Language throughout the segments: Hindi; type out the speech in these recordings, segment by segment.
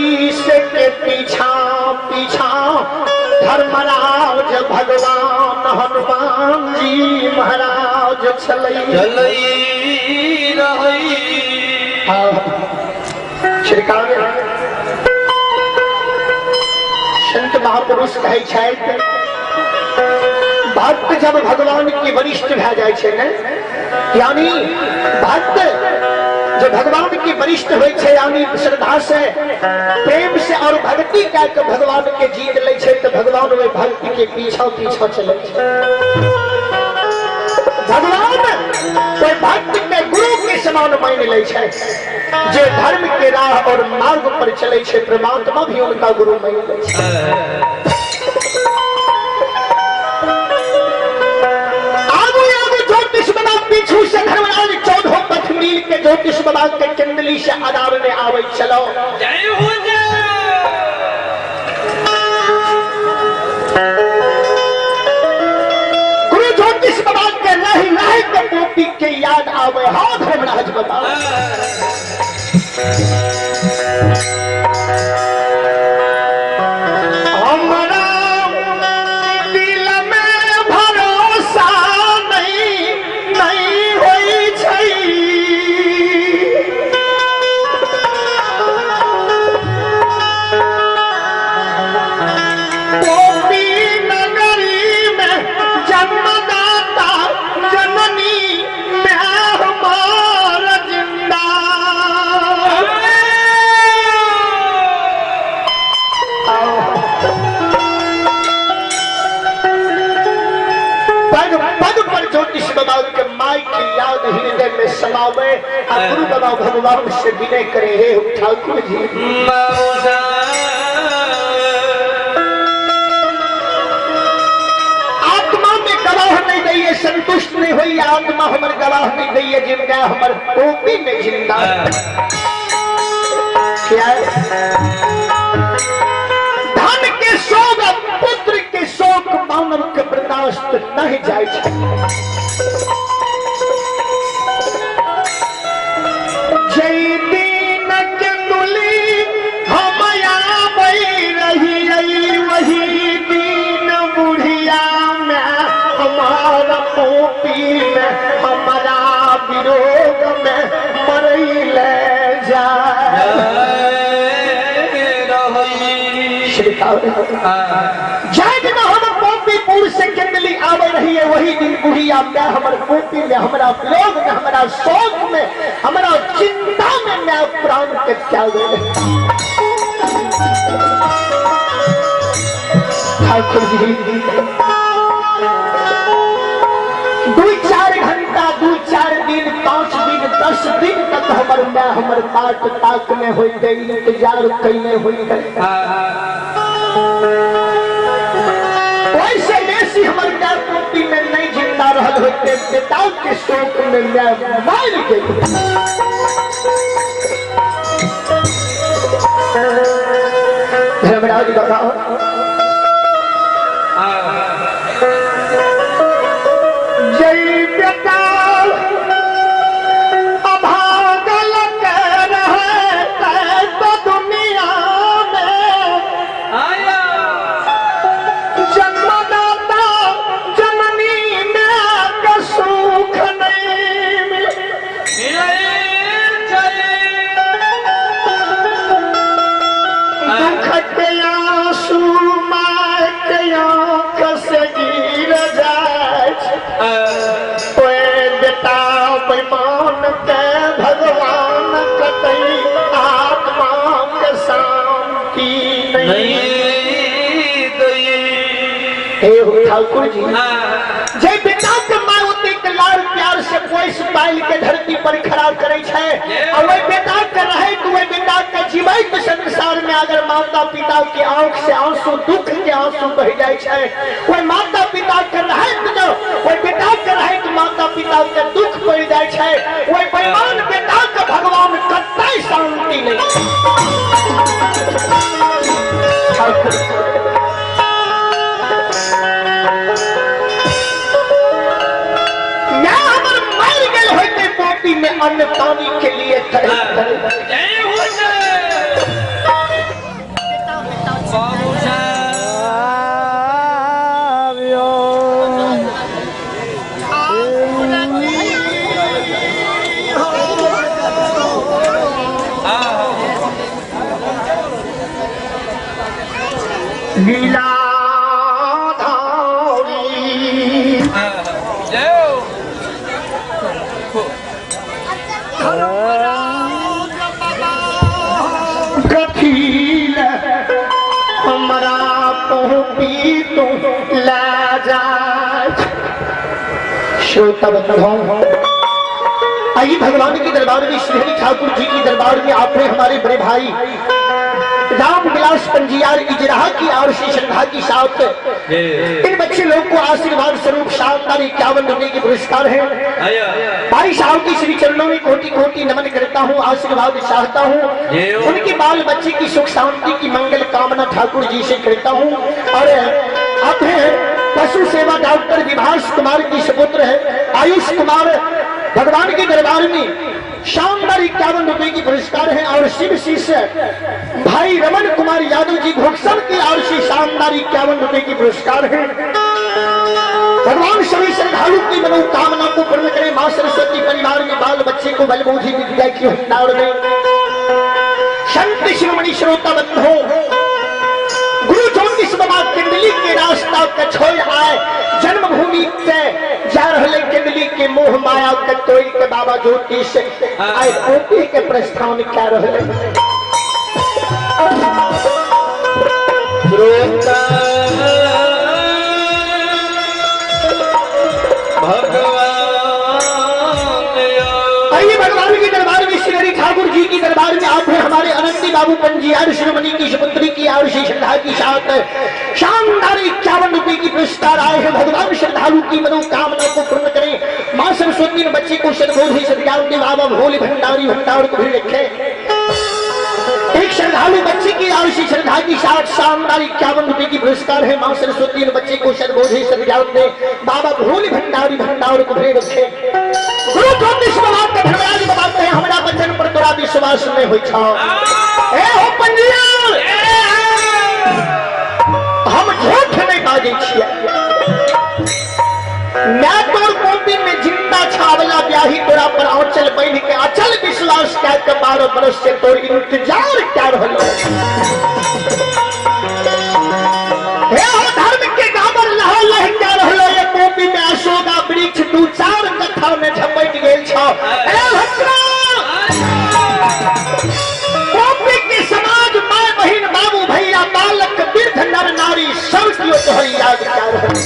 पुलिस के पीछा पीछा धर्मराज भगवान हनुमान जी महाराज चलई श्रीकांत संत महापुरुष कहै छथि भक्त जब भगवान के वरिष्ठ भए जाइ छै ने, यानी भक्त जो भगवान के वरिष्ठ होइ छै, यानी श्रद्धा से प्रेम से और भक्ति कए के भगवान के जीत लै छै, तो भगवान वे भक्ति के पीछा पीछा चलै छै। भगवान कोई भक्त के गुरु के समान मान लै छै, जे धर्म के राह और मार्ग पर चले छै, परमात्मा भी उनका गुरु मान लै छै। पीछू से धर्मराज 14 पथ मील के ज्योतिष बाबा के चंदली से आदार में आवे चलो। गुरु ज्योतिष बाबा के नहीं नहीं के पोपी के याद आवे। हाँ धर्मराज बताओ। गुरु बाबा भगवान से विनय करे, हे ठाकुर जी आत्मा में गवाह नहीं दैये, संतुष्ट नहीं हुई आत्मा हमारे गवाह नहीं दैये, जिंदा हमारे पोपी में जिंदा क्या है? धन के शोक पुत्र के शोक मानव के बर्दाश्त नहीं जाए। विरोध में मरई ले जाए। दिन हम पोपीपुर से केंदली आवे रही है, वही दिन बुढ़िया में हमारे पोपी में हमारा विरोध में हमारा शोक में हमारा चिंता में मैं प्राण के त्याग ठाकुर जी 2-4 घंटा 2-4 दिन 5 दिन 10 दिन तक हमर बाट ताक में होते इंतजार कैले होते। वैसे ऐसी हमर क्या पोपी में नहीं जिंदा रहल होते, पिता के शोक में मैं मार गई। धर्मराज बताओ ठाकुर जी जय बेटा के माँ उतने लाल प्यार से पोस पाल के धरती पर खड़ा करे छे, और वही बेटा के रहे तो वही बेटा के जीवित संसार में अगर माता पिता के आंख से आंसू दुख के आंसू बह जाए छे, वही माता पिता के रहे तो वही बेटा के रहे तो माता पिता के दुख पड़ जाए छे, वही बेईमान बेटा के भगवान कतई शांति नहीं। में अन्न पानी के लिए लीला कथील हमरा पहुँची तो ला जा आइए भगवान के दरबार में श्री ठाकुर जी के दरबार में आपने हमारे बड़े भाई राम विलास पंजियार इजराहा की आरसी श्रद्धा की साथ इन बच्चे लोग को आशीर्वाद स्वरूप शानदार 51 रुपए के पुरस्कार है। भाई साहब की श्री चरणों में कोटि कोटि नमन करता हूँ, आशीर्वाद चाहता हूँ। उनके बाल बच्चे की सुख शांति की मंगल कामना ठाकुर जी से करता हूँ। और आप हैं पशु सेवा डॉक्टर विभास कुमार की सुपुत्र है आयुष कुमार, भगवान के दरबार में शानदार 51 रुपए की पुरस्कार है। और शिव शिष्य भाई रमन कुमार यादव जी घोषण की और शानदार 51 रुपए की पुरस्कार है। भगवान सभी श्रद्धालु की मनोकामना को पूर्ण करे। मां सरस्वती परिवार में बाल बच्चे को बलबूझी विद्या की भंडार में संत शिरोमणि श्रोता बंधु गुरु ज्योतिष बाबा केंदली के रास्ता का छोड़ आए जन्मभूमि से जा रहे केंदली के मोह माया के तोड़ के बाबा ज्योतिष आए पोपी के प्रस्थान क्या रहे। आइए भगवान के दरबार में श्री ठाकुर जी की दरबार में आप हमारे अनंती बाबू पंजियार श्रीमणि की सुपुत्री की आरुषि श्रद्धा की साथ शानदार 51 रुपए की पुरस्कार आए हैं। भगवान श्रद्धालु की मनोकामना को पूर्ण करें। मां सरस्वती ने बच्चे को सदबोधि सदज्ञान के बाबा भोले भंडारी भंडार को भी रखे। एक श्रद्धालु बच्चे की आरुषि श्रद्धा की साथ शानदार 51 रुपए की पुरस्कार है। मां सरस्वती ने बच्चे को सदबोधि सदज्ञान के बाबा भोले भंडारी भंडार को भी रखे। गुरु ज्योतिष बाबा के धर्मराज बताते हैं हमारा वचन पर तोरा विश्वास में हो ए हो पंजियार हम झूठ नहीं बाजे छिए। मैं तोर कॉपी में जिंदा छावला ब्याही तोरा पर आंचल बैठ के अचल विश्वास क्या के 12 बरस से तोर इंतजार क्या रहलो। हे हो धर्म के गाबर लह लह क्या रहलो। ये कॉपी में अशोका वृक्ष 2-4 कथा में झपट गेल छ। ए भक्तरा कॉपी के समाज माय बहिन बाबू भैया बालक वृद्ध नर नारी सब कियो तोहर याद क्या रहलो।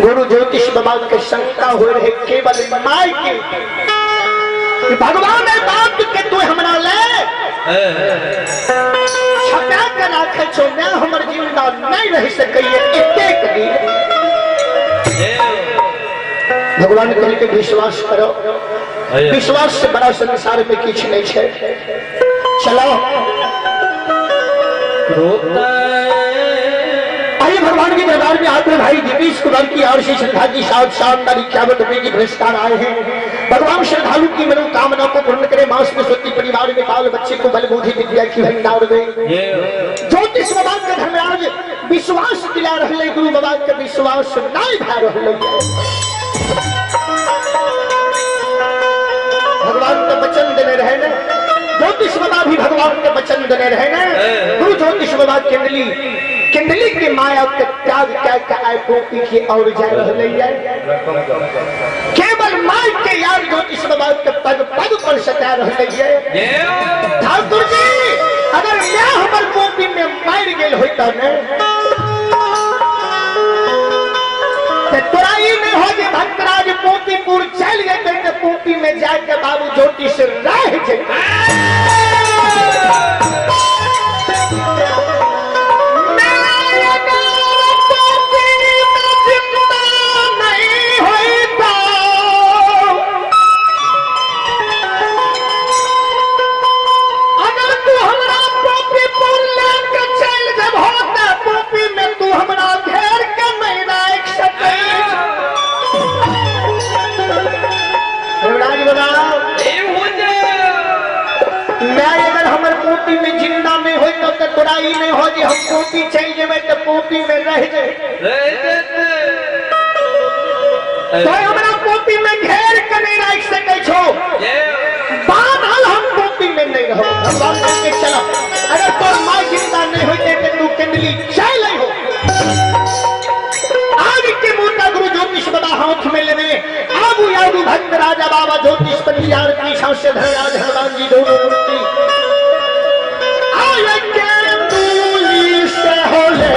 गुरु ज्योतिष बाबा के शंका हो रहे केवल माय के भगवान ने बात के तू हमरा ले छपा के रखे छो मैं हमर जिंदा नहीं रह सकइए एक दिन। भगवान कल के विश्वास करो, विश्वास से बड़ा संसार में कुछ नहीं है। चलो भगवान के दरबार में आते भाई दिनेश कुमार की और श्रद्धा की साथ शानदार 51 रुपए की पुरस्कार आए हैं। भगवान श्रद्धालु की मनोकामना को पूर्ण करे। मां सरस्वती परिवार में बाल बच्चे को बलबूझी विद्या की भंडार में ज्योतिष बाबा के धर्मराज विश्वास दिला रहे। गुरु बाबा के विश्वास नहीं भा रहे। भगवान का वचन देने रहे न ज्योतिष बाबा भी भगवान के वचन देने रहे न। गुरु ज्योतिष बाबा केंदली के माया के त्याग क्या आए पोपी की और जा रहे केवल माय के यार ज्योतिष बाबा के पद पर सता रहे। ठाकुर जी अगर मैं हमर पोपी में मार गेल होता न तो तोरा ई नहीं हो जे भक्तराज पोपीपुर चल गए तो पोपी में जाके बाबू ज्योतिष रह जाए। तोराई नहीं हो जी हम पोपी चल जेबे तो पोपी में रह जाए तो हमरा पोपी में घेर के नहीं रख सके छो। बात हम पोपी में नहीं रहो। भगवान के चलो अगर तो भक्त राजा बाबा ज्योतिष पंडित आरती शास्त्र धनराज हनुमान जी दोनों मूर्ति आय के मूली से होले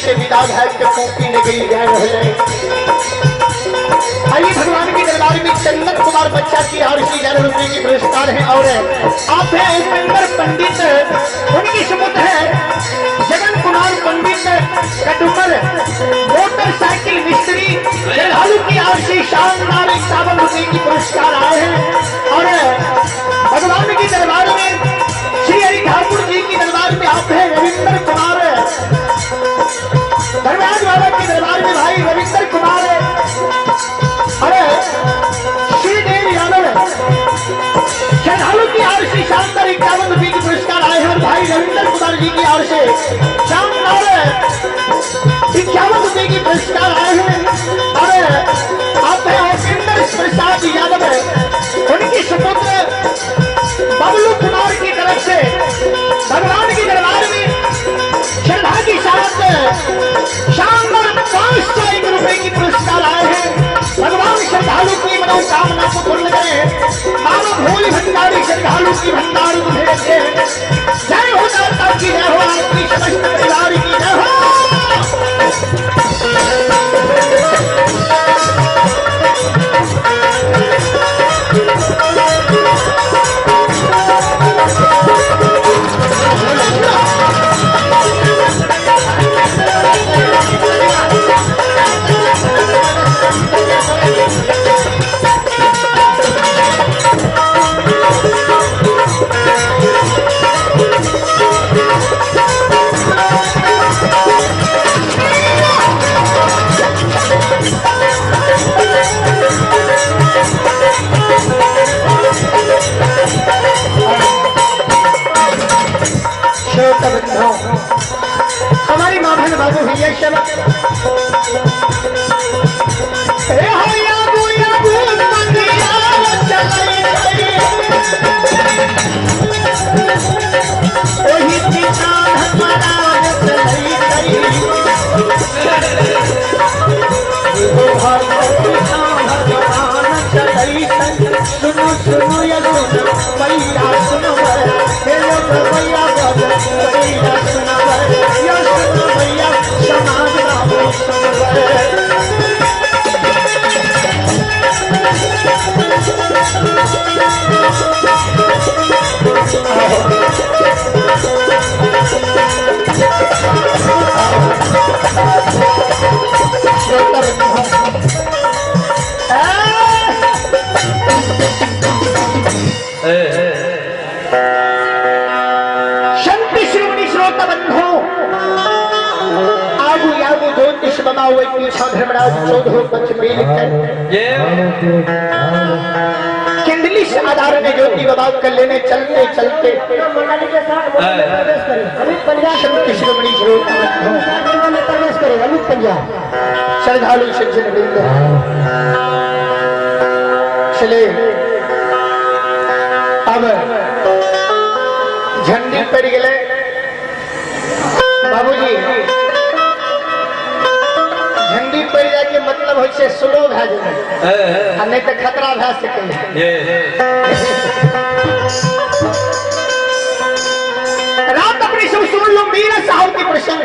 से विदा है के कॉपी निकली गए रहे। आइए भगवान के दरबार में चंदन कुमार बच्चा की 80,000 रुपए की पुरस्कार है और आप है उपेंद्र पंडित, उनकी सुपुत्र है जगन कुमार पंडित कटुमर, मोटरसाइकिल मिस्त्री श्रद्धालु की 80 शानदार 51 रुपए की पुरस्कार आए हैं। और भगवान के दरबार में श्री हरि ठाकुर जी की दरबार में आप है रविंद्र कुमार, धर्मराज बाबा के दरबार में भाई रविंद्र कुमार, अरे श्रीदेव यादव श्रद्धालु की ओर से शानदार 51 रुपए की पुरस्कार आए हैं। और भाई रविंद्र कुमार जी की ओर से शानदार 51 रुपए की पुरस्कार आए हैं। और आप है उपेंद्र प्रसाद यादव, उनकी सुपुत्र बबलू कुमार की तरफ से भगवान के दरबार में श्रद्धा के साथ शानदार 501 रुपए की पुरस्कार आए हैं। भगवान श्रद्धालु की मनोकामना को पूर्ण करें, मानो भोली भंडारी श्रद्धालु की भंडार को भेज दें। जय हो दाता की जय हो, आपकी समस्त परिवार की जय हो। हमारी माँ बहन बाबू भैया सब सुनो सुनो या भैया सुनो भैया भैया सुनो भैया समाज बाबा वही पीछा धर्मराज 14 पंच बेल कर किंडली से आधार में ज्योति बाबा कर लेने चलते चलते मंडली के साथ प्रवेश करें अमित पंजाब शिरोमणि में प्रवेश करें अमित पंजाब श्रद्धालु सज्जन वृंद चले अब झंडी पड़ गए बाबूजी झंडी पड़ जाए के मतलब हो से स्लो भए जाए नहीं तो खतरा भए सके रात अपनी सब सुन लो मीरा साहब की प्रसंग